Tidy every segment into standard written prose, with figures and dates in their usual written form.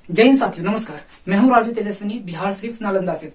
जय हिंद साथियों, नमस्कार। मैं हूं राजू तेजस्विनी, बिहार सिर्फ नालंदा से।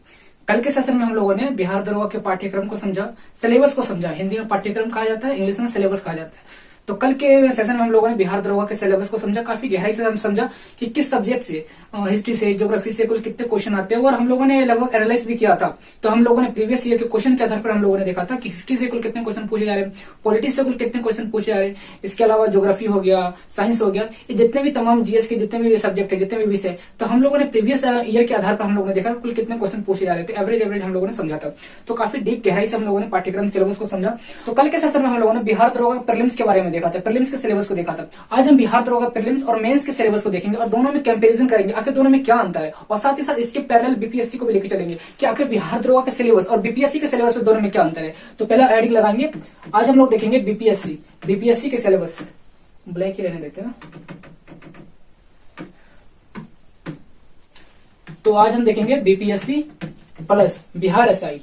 कल के सेशन में हम लोगों ने बिहार दरोगा के पाठ्यक्रम को समझा, सिलेबस को समझा। हिंदी में पाठ्यक्रम कहा जाता है, इंग्लिश में सिलेबस कहा जाता है। तो कल के सेशन में हम लोगों ने बिहार दरोगा के सिलेबस को समझा, काफी गहराई से हम समझा कि किस सब्जेक्ट से, हिस्ट्री से, ज्योग्राफी से कुल कितने क्वेश्चन आते हैं। और हम लोगों ने लगभग एनालाइज भी किया था। तो हम लोगों ने प्रीवियस ईयर के क्वेश्चन के आधार पर हम लोगों ने देखा था कि हिस्ट्री से कुल कितने क्वेश्चन पूछे जा रहे हैं, पॉलिटिक्स से कुल कितने क्वेश्चन पूछे जा रहे हैं, इसके अलावा ज्योग्राफी हो गया, साइंस हो गया, ये जितने भी तमाम जीएस के जितने भी सब्जेक्ट है, जितने भी विषय, तो हम लोगों ने प्रीवियस ईयर के आधार पर हम लोगों ने देखा कुल कितने क्वेश्चन पूछे जा रहे थे। एवरेज हम लोगों ने समझा था। तो काफी डीप गहराई से हम लोगों ने पाठ्यक्रम सिलेबस को समझा। तो कल के सेशन में हम लोगों ने बिहार दरोगा प्रीलिम्स के बारे में देखा था, प्रीलिम्स के सिलेबस को देखा था। आज हम बिहार दरोगा प्रीलिम्स और मेंस के सिलेबस को देखेंगे और दोनों में कंपैरिजन करेंगे, आखिर दोनों में क्या अंतर है। और साथ ही साथ इसके पैरेलल बीपीएससी को भी लेकर चलेंगे कि आखिर बिहार दरोगा के सिलेबस और बीपीएससी के सिलेबस में दोनों में क्या अंतर है। तो पहला हेडिंग लगाएंगे। आज हम लोग देखेंगे बीपीएससी के सिलेबस। ब्लैक ही रहने देते हैं। तो आज हम देखेंगे BPSC plus Bihar SI.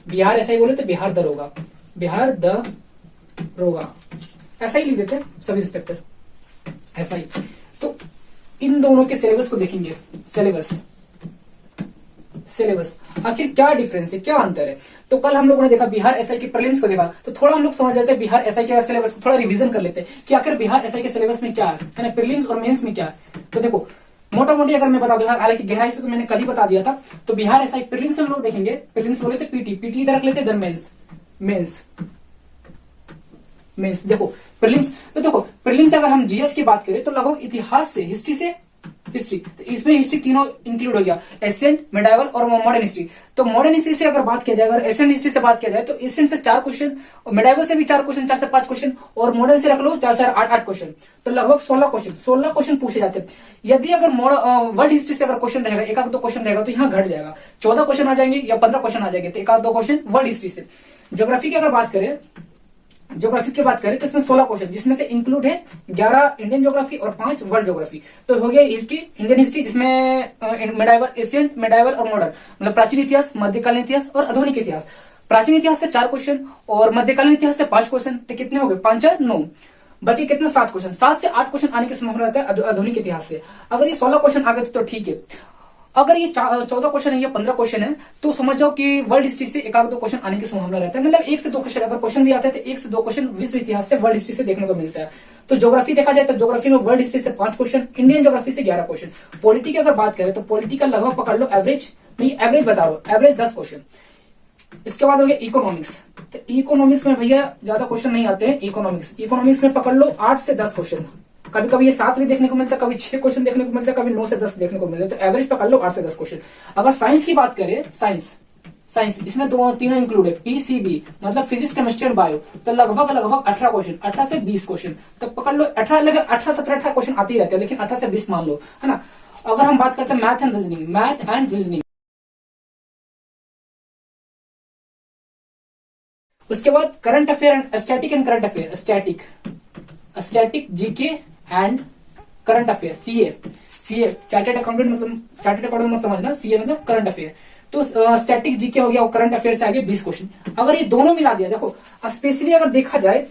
Bihar SI बोले तो बिहार दरोगा, बिहार दरोगा ऐसा ही लिख देते हैं, सब इंस्पेक्टर एसआई। तो इन दोनों के सिलेबस को देखेंगे। सिलेबस आखिर क्या डिफरेंस है, क्या अंतर है। तो कल हम लोगों ने देखा बिहार एसआई के प्रीलिम्स को देखा, तो थोड़ा हम लोग समझ जाते हैं बिहार एसआई के सिलेबस को थोड़ा रिवीजन कर लेते हैं कि आखिर बिहार एसआई के सिलेबस में क्या है ना, प्रीलिम्स और मेंस में क्या है। तो देखो मोटा मोटी अगर मैं बता दूं, हालांकि गहराई से तो मैंने कल ही बता दिया था। तो बिहार एसआई प्रीलिम्स हम लोग देखेंगे। प्रीलिम्स बोले तो पीटी इधर रख लेते, देन मेंस। देखो प्रीलिम्स, तो देखो प्रीलिम्स से अगर हम जीएस की बात करें तो लगभग इतिहास से, हिस्ट्री तो इसमें हिस्ट्री तीनों इंक्लूड हो गया, एसेंट, मिडाइवल और मॉडर्न हिस्ट्री। तो मॉडर्न हिस्ट्री से अगर बात किया जाए, अगर एसेंट हिस्ट्री से बात किया जाए तो एसेंट से 4 क्वेश्चन, और मिडाइवल से भी 4 क्वेश्चन, 4 से 5 क्वेश्चन, और मॉडर्न से रख लो 4 4 8 क्वेश्चन। तो लगभग 16 क्वेश्चन पूछे जाते हैं। यदि अगर वर्ल्ड हिस्ट्री से अगर क्वेश्चन रहेगा, एक आध दो क्वेश्चन रहेगा, तो यहाँ घट जाएगा, 14 क्वेश्चन आ जाएंगे या 15 क्वेश्चन आ जाएंगे। तो एक आध दो क्वेश्चन वर्ल्ड हिस्ट्री से। ज्योग्राफी की अगर बात करें, तो इसमें 16 क्वेश्चन, जिसमें से इंक्लूड है 11 इंडियन ज्योग्राफी और 5 वर्ल्ड ज्योग्राफी। तो हो गया हिस्ट्री, इंडियन हिस्ट्री, जिसमें मिडाइवल, एशियंट, मिडाइवल और मॉडर्न, मतलब प्राचीन इतिहास, मध्यकालीन इतिहास और आधुनिक इतिहास। प्राचीन इतिहास से 4 क्वेश्चन और मध्यकालीन इतिहास से 5 क्वेश्चन। तो कितने हो गए, 5 4 9, बचे कितना, 7 क्वेश्चन। 7 से 8 क्वेश्चन आने की संभावना रहता है आधुनिक इतिहास से। अगर ये 16 क्वेश्चन आ गए तो ठीक है। अगर ये 14 क्वेश्चन है या 15 क्वेश्चन है तो समझ जाओ कि वर्ल्ड हिस्ट्री से एक आध दो क्वेश्चन आने की संभावना रहता है। मतलब 1 से 2 क्वेश्चन अगर क्वेश्चन भी आते हैं तो 1 से 2 क्वेश्चन विश्व इतिहास से, वर्ल्ड हिस्ट्री से देखने को मिलता है। तो ज्योग्राफी देखा जाए तो ज्योग्राफी में वर्ल्ड हिस्ट्री से 5 क्वेश्चन, इंडियन ज्योग्राफी से 11 क्वेश्चन। पॉलिटी की अगर बात करें तो पॉलिटी का लगभग पकड़ लो एवरेज बता रहा हूं, एवरेज 10 क्वेश्चन। इसके बाद हो गया इकोनॉमिक्स। तो इकोनॉमिक्स में भैया ज्यादा क्वेश्चन नहीं आते हैं। इकोनॉमिक्स में पकड़ लो 8 से 10 क्वेश्चन। कभी कभी ये 7 भी देखने को मिलता है, कभी 6 क्वेश्चन देखने को मिलता है, कभी 9 से 10 देखने को मिलता है। तो एवरेज पकड़ लो 8 से 10 क्वेश्चन। अगर साइंस की बात करें, साइंस इसमें तीनों इंक्लूड है, पीसीबी मतलब फिजिक्स, केमिस्ट्री और बायो। तो लगभग 18 क्वेश्चन, 18 से 20 क्वेश्चन। तो पकड़ लो 18 17 18 क्वेश्चन आते ही रहते हैं, लेकिन 18 से 20 मान लो, है ना। अगर हम बात करते हैं मैथ एंड रीजनिंग, उसके बाद current affair and static and current affair, static GK and current affair, CA chartered accountant, मतलब चार्टेड अकाउंटेंट मत समझना, सीए मतलब करंट अफेयर। तो स्टैटिक जीके हो गया और करंट अफेयर से आगे 20 क्वेश्चन। अगर ये दोनों मिला दिया, देखो स्पेशली अगर देखा जाए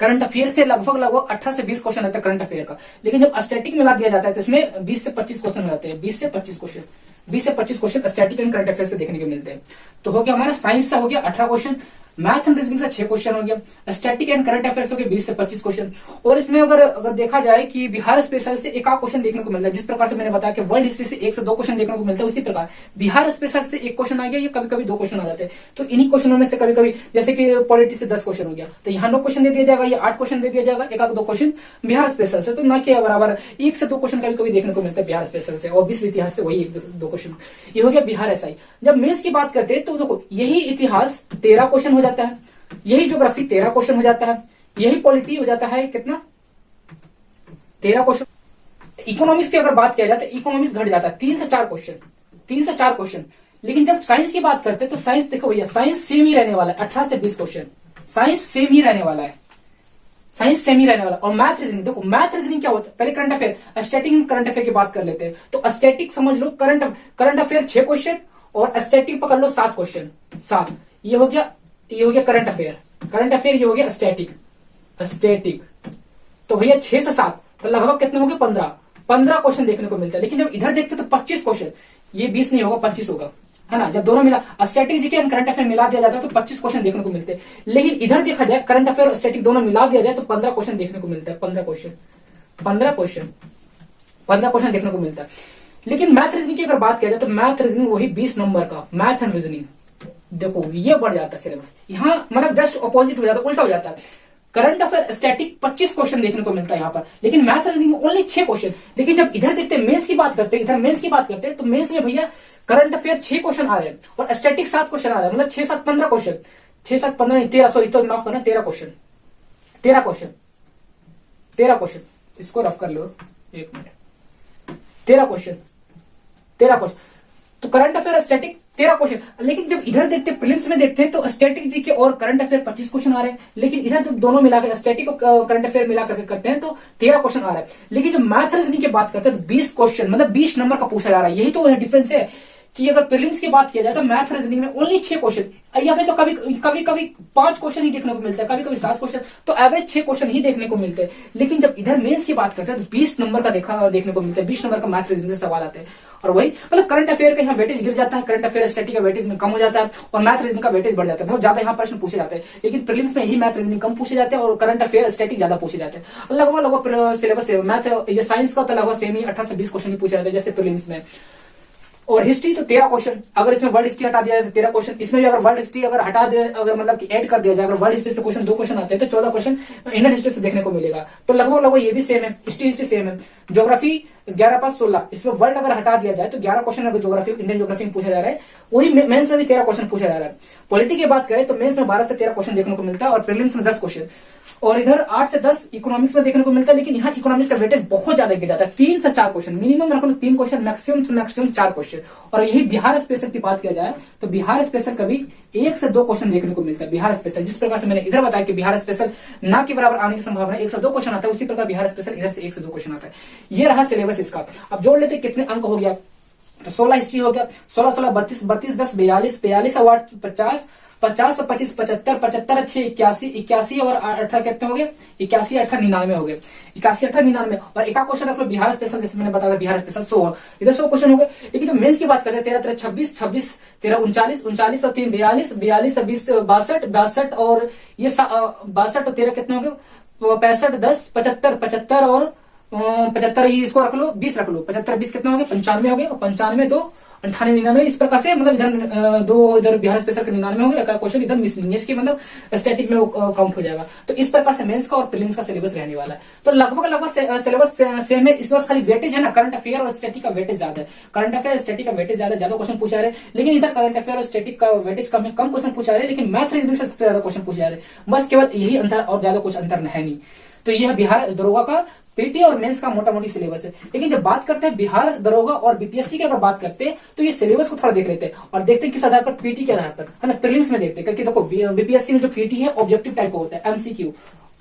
करंट अफेयर से लगभग 18 से 20 क्वेश्चन आता है करंट अफेयर का, लेकिन जब स्टैटिक मिला दिया जाता है तो इसमें 20 से 25 क्वेश्चन हो जाते हैं। 20 से 25 question static and current affair से देखने को मिलते हैं। तो हो गया हमारा साइंस से हो गया 18 क्वेश्चन, मैथ एंड रीजनिंग से 6 क्वेश्चन हो गया, स्टैटिक एंड करंट अफेयर्स हो गए 20 से 25 क्वेश्चन। और इसमें अगर देखा जाए कि बिहार स्पेशल से एक आध क्वेश्चन देखने को मिलता है, जिस प्रकार से मैंने बताया कि वर्ल्ड हिस्ट्री से 1 से 2 क्वेश्चन देखने को मिलता है, उसी प्रकार बिहार स्पेशल से एक क्वेश्चन आ गया, ये कभी कभी 2 क्वेश्चन आ जाते हैं। तो इन्हीं क्वेश्चनों में से कभी कभी जैसे कि पॉलिटी से 10 क्वेश्चन हो गया, तो यहाँ 9 क्वेश्चन दे दिया जाएगा, ये 8 क्वेश्चन दे दिया जाएगा, एक आध 2 क्वेश्चन बिहार स्पेशल से, तो न के बराबर 1 से 2 क्वेश्चन कभी कभी देखने को मिलता है बिहार स्पेशल से, और विश्व इतिहास से वही 1-2 क्वेश्चन। ये हो गया बिहार एसआई। जब मेंस की बात करते हैं तो देखो यही इतिहास 13 क्वेश्चन हो जाता है, यही ज्योग्राफी 13 क्वेश्चन हो जाता है, यही पॉलिटी हो जाता है कितना 13 क्वेश्चन। इकोनॉमिक्स की अगर बात किया जाए तो इकोनॉमिक्स घट जाता है 3 से 4 क्वेश्चन, 3 से 4 क्वेश्चन। लेकिन जब साइंस की बात करते हैं तो साइंस देखो भैया, साइंस सेम ही रहने वाला है, 18 से 20 क्वेश्चन साइंस सेम ही रहने वाला है, साइंस सेम ही रहने वाला। और मैथ रीजनिंग देखो, मैथ रीजनिंग क्या होता है, पहले current affair, static current affair की बात कर लेते हैं। तो स्टैटिक समझ लो, करंट अफेयर 6 क्वेश्चन और स्टैटिक पकड़ लो 7 क्वेश्चन, 7। ये हो गया करंट अफेयर, ये हो गया स्टैटिक। तो भैया 6 से 7 तो लगभग कितने हो गए 15 क्वेश्चन देखने को मिलता है। लेकिन जब इधर देखते तो 25 क्वेश्चन, ये 20 नहीं होगा 25 होगा, है ना। जब दोनों मिला static GK and current affair मिला दिया जाता है तो 25 क्वेश्चन देखने को मिलते हैं। लेकिन इधर देखा जाए करंट अफेयर और स्टैटिक दोनों मिला दिया जाए तो 15 क्वेश्चन देखने को मिलता है, 15 क्वेश्चन देखने को मिलता है। लेकिन मैथ रीजनिंग की अगर बात किया जाए तो मैथ रीजनिंग वही 20 नंबर का मैथ एंड रीजनिंग, देखो ये बढ़ जाता है सिलेबस, यहाँ मतलब जस्ट अपोजिट हो जाता है, उल्टा हो जाता है। करंट अफेयर स्टैटिक 25 क्वेश्चन देखने को मिलता है यहाँ पर, लेकिन मैथ रीजनिंग में ओनली 6 क्वेश्चन। लेकिन जब इधर देखते हैं मेंस की बात करते हैं, इधर मेंस की बात करते हैं तो मेंस में भैया करंट अफेयर 6 क्वेश्चन आ रहे हैं और स्टैटिक 7 क्वेश्चन आ रहे हैं, मतलब 6, 7, 15 क्वेश्चन, 6, 7, 15 नहीं 13, सॉरी तो माफ करना 13 क्वेश्चन, 13 क्वेश्चन, इसको रफ कर लो एक मिनट, 13 क्वेश्चन। तो करंट अफेयर स्टैटिक 13 क्वेश्चन। लेकिन जब इधर देखते हैं प्रीलिम्स में देखते हैं तो स्टैटिक जी के और करंट अफेयर 25 क्वेश्चन आ रहे हैं। लेकिन इधर जब दोनों मिलाकर स्टैटिक और करंट अफेयर मिला करके करते हैं तो 13 क्वेश्चन आ रहा है। लेकिन जब मैथ रीजनिंग की बात करते हैं तो 20 क्वेश्चन, मतलब 20 नंबर का पूछा जा रहा है। यही तो डिफरेंस है कि अगर प्रीलिम्स की बात किया जाए तो मैथ रीजनिंग में ओनली 6 क्वेश्चन, या फिर तो कभी 5 क्वेश्चन ही देखने को मिलता है, कभी 7 क्वेश्चन, तो एवरेज 6 क्वेश्चन ही देखने को मिलते हैं। लेकिन जब इधर मेंस की बात करते हैं तो 20 नंबर का देखने को मिलता है, 20 नंबर का मैथ रीजनिंग से सवाल आते हैं। और वही मतलब करंट अफेयर का यहाँ वेटेज गिर जाता है, करंट अफेयर स्टैटिक का वेटेज में कम हो जाता है और मैथ रीजनिंग का वेटेज बढ़ जाता है, बहुत ज्यादा यहाँ प्रश्न पूछे जाते हैं। लेकिन प्रीलिम्स में यही मैथ रीजनिंग कम पूछे जाते हैं और करंट अफेयर स्टैटिक ज्यादा पूछे जाते हैं। लगभग सिलेबस मैथ ये साइंस का तो लगभग सेम ही 18 से 20 क्वेश्चन ही पूछे जाते हैं जैसे प्रीलिम्स में। और हिस्ट्री तो 13 क्वेश्चन, अगर इसमें वर्ल्ड हिस्ट्री हटा दिया जाए तो 13 क्वेश्चन, इसमें भी अगर वर्ल्ड हिस्ट्री अगर हटा दे, अगर मतलब कि ऐड कर दिया जाए, अगर वर्ल्ड हिस्ट्री से 2 क्वेश्चन आते हैं तो 14 क्वेश्चन इंडियन हिस्ट्री से देखने को मिलेगा। तो लगभग ये भी सेम है, हिस्ट्री सेम है। ज्योग्राफी 11 पास 16, इसमें वर्ल्ड अगर हटा दिया जाए तो 11 क्वेश्चन अगर ज्योग्राफी इंडियन ज्योग्राफी में पूछा जा रहा है, वही मेंस में भी 13 क्वेश्चन पूछा जा रहा है। पॉलिटी की बात करें तो मेंस में 12 से 13 क्वेश्चन देखने को मिलता है और प्रीलिम्स में 10 क्वेश्चन, और इधर 8 से 10 इकोनॉमिक्स में देखने को मिलता है। लेकिन यहाँ इकोनॉमिक्स का वेटेज बहुत ज्यादा गिर जाता है, 3 से 4 क्वेश्चन मिनिमम रख लो, 3 क्वेश्चन मैक्सिमम 4 क्वेश्चन। और यही बिहार स्पेशल की बात किया जाए तो बिहार स्पेशल कभी 1 से 2 क्वेश्चन देखने को मिलता है। बिहार स्पेशल जिस प्रकार से मैंने इधर बताया कि बिहार स्पेशल ना के बराबर आने की संभावना 1 से 2 क्वेश्चन आता है, उसी प्रकार बिहार स्पेशल इधर से 1 से 2 क्वेश्चन आता है। ये रहा सिलेबस इसका। अब जोड़ लेते कितने अंक हो गया, तो 16 हिस्ट्री हो गया, 16, 32, 10, 42 अवार्ड 50, 50 और 25, 75, 75, 6, 81 और 18 कितने हो गए, 81, 18, 99 हो गए, 81, 18, 99। और एक क्वेश्चन रख लो बिहार स्पेशल, जैसे मैंने बताया बिहार स्पेशल 100, इधर 100 क्वेश्चन हो गए। लेकिन जब मेंस की बात करते हैं 13, 26, 13, 39 और 3, 42, 20, 62 और ये 62 और 13 कितने हो गए, 65, 10, 75 और 75, ये इसको रख लो 20 रख लो, 75, 20 कितने हो गए, 95 हो गए, और 95, 2, 98, 99। इस प्रकार से मतलब इधर 2 इधर बिहार स्पेशल के 99 हो गया, क्वेश्चन इधर मिसलिनियस की मतलब स्टैटिक में काउंट हो जाएगा। तो इस प्रकार से मेंस का और प्रीलिम्स का सिलेबस रहने वाला है। तो लगभग सिलेबस सेम है, इस खाली वेटेज है ना, करंट अफेयर और स्टैटिक का वेटेज ज्यादा है, करंट अफेयर स्टैटिक का वेटेज ज्यादा क्वेश्चन पूछा रहे। लेकिन इधर करंट अफेयर और स्टैटिक का वेटेज कम है, कम क्वेश्चन पूछा रहे, लेकिन मैथ रीजनिंग से सबसे ज्यादा क्वेश्चन पूछे जा रहे। बस केवल यही अंतर, और ज्यादा कुछ अंतर है नहीं। तो यह बिहार दरोगा का पीटी और मेंस का मोटा मोटी सिलेबस है। लेकिन जब बात करते हैं बिहार दरोगा और बीपीएससी की अगर बात करते हैं तो ये सिलेबस को थोड़ा देख लेते हैं और देखते हैं किस आधार पर, पीटी के आधार पर, है ना, प्रीलिम्स में देखते हैं। क्योंकि देखो बीपीएससी में जो पीटी है ऑब्जेक्टिव टाइप का होता है,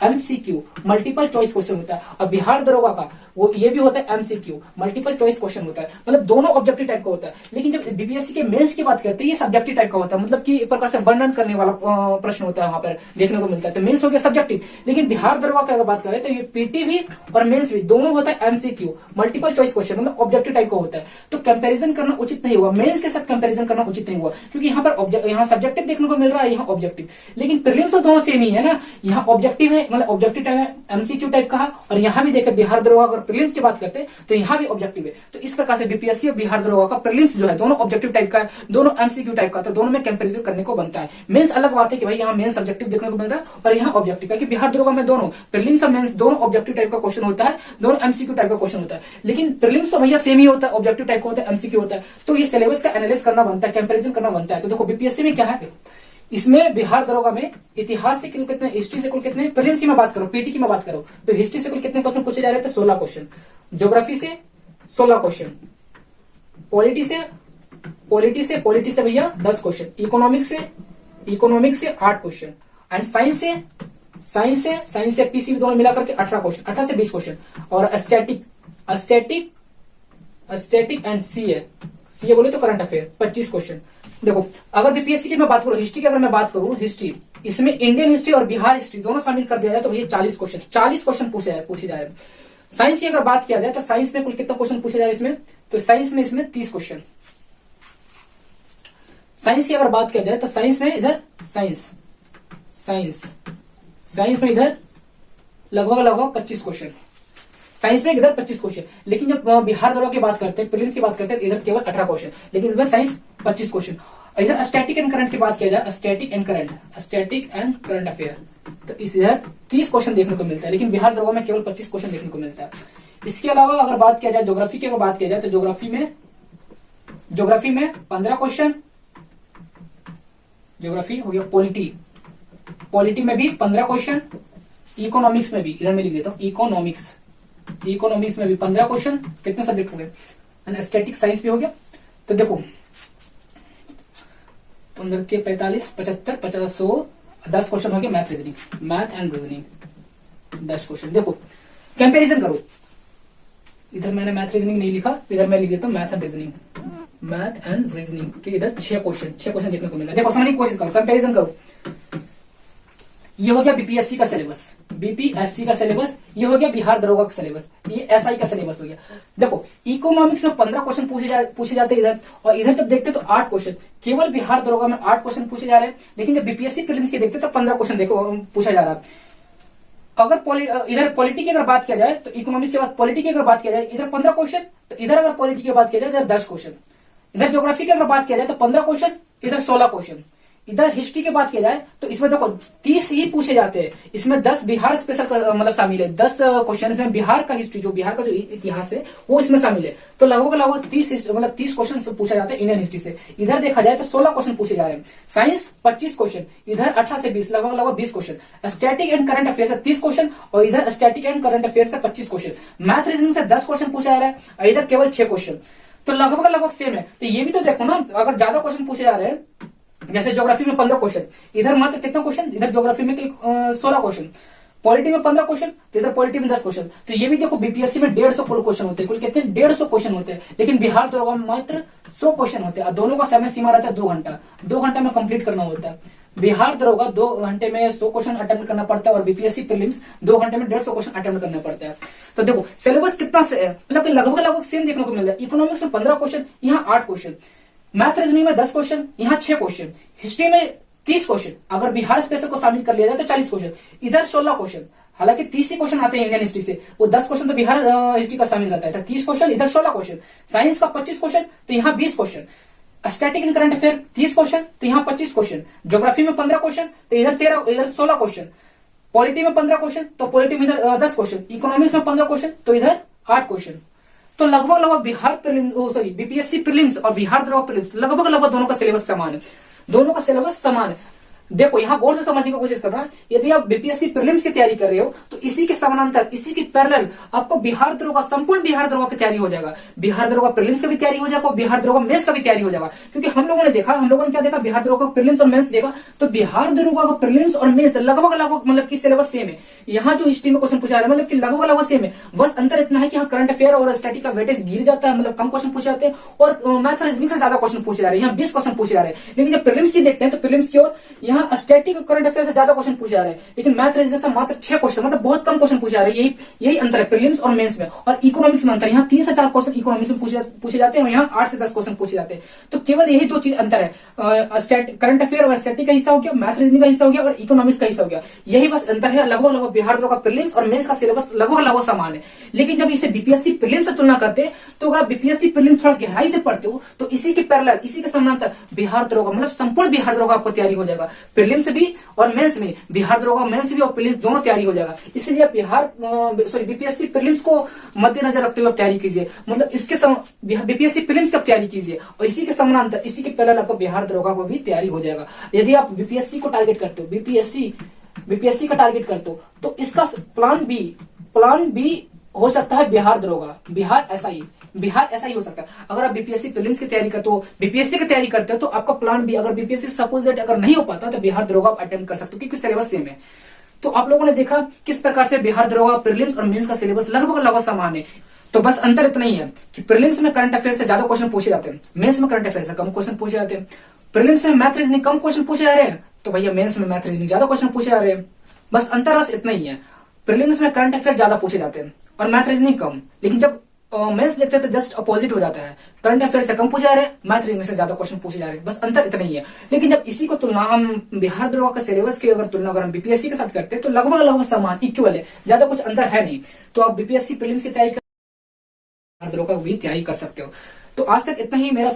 एमसीक्यू मल्टीपल चॉइस क्वेश्चन होता है, और बिहार दरोगा का वो ये भी होता है एमसीक्यू, मल्टीपल चॉइस क्वेश्चन होता है, मतलब दोनों ऑब्जेक्टिव टाइप का होता है। लेकिन जब बीपीएससी के मेंस की बात करते हैं ये सब्जेक्टिव टाइप का होता है, मतलब कि एक प्रकार से वर्णन करने वाला प्रश्न होता है, वहां पर देखने को मिलता है। तो मेंस हो गया सब्जेक्टिव। लेकिन बिहार दरोगा की अगर बात करें तो ये पीटी भी और मेंस भी दोनों होता है एमसीक्यू, मल्टीपल चॉइस क्वेश्चन, मतलब ऑब्जेक्टिव टाइप का होता है। तो कंपैरिजन करना उचित नहीं हुआ, मेंस के साथ कंपैरिजन करना उचित नहीं हुआ, क्योंकि यहाँ पर यहाँ सब्जेक्टिव देखने को मिल रहा है, यहाँ ऑब्जेक्टिव। लेकिन प्रीलिम्स तो दोनों सेम ही है ना, यहाँ ऑब्जेक्टिव है, मतलब ऑब्जेक्टिव टाइप है, एमसीक्यू टाइप का है, और यहाँ भी देखे बिहार दरोगा अगर प्रीलिम्स की बात करते हैं तो यहाँ भी ऑब्जेक्टिव है। तो इस प्रकार से बीपीएससी और बिहार दरोगा का प्रीलिम्स जो है दोनों ऑब्जेक्टिव टाइप का है, दोनों एमसीक्यू टाइप का, तो दोनों में कंपैरिजन करने को बनता है। मेंस अलग बात है कि भाई यहाँ मेंस सब्जेक्टिव देखने को मिल रहा है और यहाँ ऑब्जेक्टिव है, कि बिहार दरोगा में दोनों प्रीलिम्स और मेंस दोनों ऑब्जेक्टिव टाइप का क्वेश्चन होता है, दोनों एमसीक्यू टाइप का क्वेश्चन होता है। लेकिन प्रीलिम्स तो भैया सेम ही होता है, ऑब्जेक्टिव टाइप का होता है, एमसीक्यू होता है। तो ये सिलेबस का एनालिसिस करना बनता है, कंपैरिजन करना बनता है। तो देखो बीपीएससी में क्या है, इसमें बिहार दरोगा में इतिहास से कुल कितने, हिस्ट्री से कुल कितने, प्रीलिम्स की मैं बात करूं, पीटी की मैं बात करूं तो हिस्ट्री से कुल कितने क्वेश्चन पूछे जा रहे थे, 16 क्वेश्चन, ज्योग्राफी से 16 क्वेश्चन, पॉलिटी से भैया 10 क्वेश्चन, इकोनॉमिक्स से 8 क्वेश्चन, एंड साइंस से पीसीबी दोनों मिलाकर के 18 क्वेश्चन, 18 से 20 क्वेश्चन, और स्टैटिक एंड सीए बोले तो करंट अफेयर 25 क्वेश्चन। देखो अगर बीपीएससी की मैं बात करूं, हिस्ट्री की अगर मैं बात करूं, हिस्ट्री इसमें इंडियन हिस्ट्री और बिहार हिस्ट्री दोनों शामिल कर दिया जाए तो भैया 40 क्वेश्चन पूछे जा रहे हैं। साइंस की अगर बात किया जाए तो साइंस में कुल कितना क्वेश्चन पूछे जा रहे हैं इसमें, तो साइंस में इसमें 30 क्वेश्चन। साइंस की अगर बात किया जाए तो साइंस में इधर साइंस में इधर लगभग 25 क्वेश्चन, साइंस में इधर 25 क्वेश्चन। लेकिन जब बिहार दरोगा की बात करते हैं, प्रीलिम्स की बात करते हैं, इधर केवल 18 क्वेश्चन, लेकिन इधर साइंस 25 क्वेश्चन। इधर स्टैटिक एंड करंट की बात किया जाए, स्टैटिक एंड करंट अफेयर, तो इस इधर 30 क्वेश्चन देखने को मिलता है, लेकिन बिहार दरोगा में केवल 25 क्वेश्चन देखने को मिलता है। इसके अलावा अगर बात किया जाए ज्योग्राफी की, अगर बात किया जाए तो ज्योग्राफी में 15 क्वेश्चन, ज्योग्राफी हो गया। पॉलिटी में भी 15 क्वेश्चन, इकोनॉमिक्स में भी, इधर मैं लिख देता हूं, इकोनॉमिक्स में भी 15 क्वेश्चन, कितने सब्जेक्ट हो गए, एंड स्टैटिक साइंस भी हो गया। तो देखो 15 के 45, 75, 50, 100, 10 क्वेश्चन हो गए मैथ एंड रीजनिंग 10 क्वेश्चन। देखो कंपैरिजन करो, इधर मैंने मैथ रीजनिंग नहीं लिखा, इधर मैं लिख देता हूं मैथ एंड रीजनिंग के इधर 6 क्वेश्चन देखने को मिला। देखो समझने की कोशिश करो, कंपैरिजन करो। ये हो गया बीपीएससी का सिलेबस, ये हो गया बिहार दरोगा का सिलेबस, ये एसआई का सिलेबस हो गया। देखो इकोनॉमिक्स में 15 क्वेश्चन पूछे जाते इधर, और इधर जब देखते तो 8 क्वेश्चन, केवल बिहार दरोगा में 8 क्वेश्चन पूछे जा रहे हैं। लेकिन जब बीपीएससी प्रीलिम्स के देखते तो 15 क्वेश्चन देखो पूछा जा रहा है। अगर इधर पॉलिटी की अगर बात किया जाए तो इकोनॉमिक्स के बाद पॉलिटी की अगर बात किया जाए, इधर 15 क्वेश्चन, तो इधर अगर पॉलिटी की बात किया जाए इधर 10 क्वेश्चन। इधर ज्योग्राफी की अगर बात किया जाए तो 15 क्वेश्चन, इधर 16 क्वेश्चन। इधर हिस्ट्री की बात किया जाए तो इसमें देखो 30 ही पूछे जाते हैं, इसमें 10 बिहार स्पेशल मतलब शामिल है, 10 क्वेश्चन इसमें बिहार का हिस्ट्री, जो बिहार का जो इतिहास है वो इसमें शामिल है। तो लगभग 30 क्वेश्चन पूछा जाता है इंडियन हिस्ट्री से। इधर देखा जाए तो 16 क्वेश्चन पूछे जा रहे हैं। साइंस 25 क्वेश्चन, इधर 18 से 20, लगभग 20 question. Static and current affair से 30 क्वेश्चन, और इधर स्टैटिक एंड करंट अफेयर से 25 क्वेश्चन। मैथ रीजनिंग से 10 क्वेश्चन पूछा जा रहा है, और इधर केवल 6 क्वेश्चन। तो लगभग सेम है। तो ये भी तो देखो ना, अगर ज्यादा क्वेश्चन पूछे जा रहे हैं, जैसे ज्योग्राफी में 15 क्वेश्चन, इधर मात्र कितना क्वेश्चन, इधर ज्योग्राफी में 16 क्वेश्चन, पॉलिटी में 15 क्वेश्चन, तो इधर पॉलिटी में 10 क्वेश्चन। तो ये भी देखो बीपीएससी में 150 क्वेश्चन होते हैं, कुल कितने 150 क्वेश्चन होते हैं, लेकिन बिहार दरोगा में मात्र 100 क्वेश्चन होते हैं। दोनों का समय सीमा रहता है 2 घंटा, 2 घंटा में कंप्लीट करना होता है। बिहार दरोगा 2 घंटे में 100 क्वेश्चन अटेम्प्ट करना पड़ता है, और बीपीएससी प्रीलिम्स 2 घंटे में 150 क्वेश्चन अटेम्प्ट करना पड़ता है। तो देखो सिलेबस कितना मतलब लगभग सेम देखने को मिल रहा है। इकोनॉमिक्स में 15 क्वेश्चन, यहाँ 8 क्वेश्चन, मैथ रीजनिंग में 10 क्वेश्चन, यहाँ 6 क्वेश्चन, हिस्ट्री में 30 क्वेश्चन, अगर बिहार स्पेशल को शामिल कर लिया जाए तो 40 क्वेश्चन, इधर 16 क्वेश्न। हालांकि 30 ही क्वेश्चन आते हैं इंडियन हिस्ट्री से, वो 10 क्वेश्चन तो बिहार हिस्ट्री का शामिल रहता है, 30 क्वेश्चन, इधर 16 क्वेश्चन। साइंस का 25 क्वेश्चन, तो यहाँ 20 question. Static and current affair 30 question, तो यहाँ 25 क्वेश्चन। ज्योग्राफी में 15 क्वेश्चन, तो इधर 16 क्वेश्चन। पॉलिटी में 15 क्वेश्चन, तो पॉलिटी में इधर 10 क्वेश्चन। इकोनॉमिक्स में 15 क्वेश्चन, तो इधर 8 क्वेश्चन। तो लगभग बीपीएससी प्रीलिम्स और बिहार दरोगा प्रीलिम्स लगभग दोनों का सिलेबस समान है, दोनों का सिलेबस समान है। देखो यहाँ गौर से समझने की कोशिश करना, यदि आप बीपीएससी प्रीलिम्स की तैयारी कर रहे हो तो इसी के समानांतर, इसी के पैरेलल आपको बिहार दरोगा, संपूर्ण बिहार दरोगा की तैयारी हो जाएगा। बिहार दरोगा प्रीलिम्स की भी तैयारी हो जाएगा, बिहार दरोगा मेंस का भी तैयारी हो जाएगा। क्योंकि हम लोगों ने क्या देखा, बिहार दरोगा प्रीलिम्स और मेंस देखा, तो बिहार दरोगा का प्रीलिम्स और मेंस लगभग मतलब की सिलेबस सेम है। यहाँ जो हिस्ट्री में क्वेश्चन पूछा जा रहा है मतलब कि लगभग सेम है, बस अंतर इतना है कि यहाँ करंट अफेयर और स्टैटिक का वेटेज गिर जाता है, मतलब कम क्वेश्चन पूछे जाते हैं, और मैथ्स और रीजनिंग से ज्यादा क्वेश्चन पूछे जा रहे हैं। यहाँ 20 क्वेश्चन पूछे जा रहे हैं। लेकिन जब प्रीलिम्स की देखते हैं तो प्रीलिम्स की ओर यहाँ स्टैटिक और करंट अफेयर से ज्यादा क्वेश्चन पूछे जा रहे हैं, लेकिन मैथ रीजनिंग से मात्र 6 क्वेश्चन, मतलब बहुत कम क्वेश्चन पूछे जा रहे हैं। यही अंतर है प्रीलिम्स और मेंस में। और इकोनॉमिक्स में अंतर, यहाँ 3 से 4 क्वेश्चन इकोनॉमिक्स में पूछे जाते हैं और यहाँ 8 से 10 क्वेश्चन पूछे जाते हैं। तो केवल यही 2 चीज अंतर है, करंट अफेयर और स्टैटिक का हिस्सा हो गया, मैथ रीजनिंग का हिस्सा हो गया और इकोनॉमिक्स का हिस्सा हो गया। यही बस अंतर है। लगभग बिहार दरोगा प्रीलिम्स और मेंस का सिलेबस लगभग समान है। लेकिन जब इसे बीपीएससी प्रीलिम्स से तुलना करते हैं तो अगर बीपीएससी प्रीलिम्स थोड़ा गहराई से पढ़ते हो तो इसी के पैरेलल, इसी के समानांतर बिहार दरोगा मतलब संपूर्ण बिहार दरोगा आपको तैयारी हो जाएगा। प्रीलिम्स भी और मेंस में, बिहार दरोगा मेंस भी और प्रीलिम्स दोनों तैयारी हो जाएगा। इसलिए बीपीएससी प्रीलिम्स को मद्देनजर रखते हुए तैयारी कीजिए, मतलब बीपीएससी प्रीलिम्स की तैयारी कीजिए और इसी के समानांतर, इसी के पैरेलल आपको बिहार दरोगा को भी तैयारी हो जाएगा। यदि आप बीपीएससी को टारगेट करते हो, बीपीएससी का टारगेट करते हो तो इसका प्लान बी हो सकता है बिहार दरोगा, बिहार ऐसा ही हो सकता है। अगर आप बीपीएससी प्रीलिम्स की तैयारी करते हो, बीपीएससी की तैयारी करते हो तो आपका प्लान बी, अगर बीपीएससी सपोज दैट अगर नहीं हो पाता तो बिहार दरोगा आप अटेम्प्ट कर सकते हो, क्योंकि सिलेबस सेम है। तो आप लोगों ने देखा किस प्रकार से बिहार दरोगा प्रीलिम्स और मेंस का सिलेबस लगभग समान है। तो बस अंतर इतना ही है कि प्रीलिम्स में करंट अफेयर से ज्यादा क्वेश्चन पूछे जाते हैं, मेंस में करंट अफेयर से कम क्वेश्चन पूछे जाते हैं। प्रीलिम्स में मैथ रीजनिंग कम क्वेश्चन पूछे जा रहे हैं तो भैया मेंस में मैथ रीजनिंग ज्यादा क्वेश्चन पूछे जा रहे हैं। बस अंतर बस इतना ही है, प्रीलिम्स में करंट अफेयर ज्यादा पूछे जाते हैं और मैथ रीजनिंग कम। लेकिन जब मेंस देखते हैं तो जस्ट अपोजिट हो जाता है, करंट अफेयर से कम पूछे जा रहे हैं, मैथ रीजनिंग से ज्यादा क्वेश्चन पूछे जा रहे हैं। बस अंतर इतना ही है। लेकिन जब इसी को तुलना हम बिहार दरोगा का सिलेबस की अगर तुलना अगर हम बीपीएससी के साथ करते हैं तो लगभग समान, इक्वल है, ज्यादा कुछ अंतर है नहीं। तो आप बीपीएससी प्रीलिम्स की तैयारी बिहार दरोगा की भी तैयारी कर सकते हो। तो आज तक इतना ही मेरा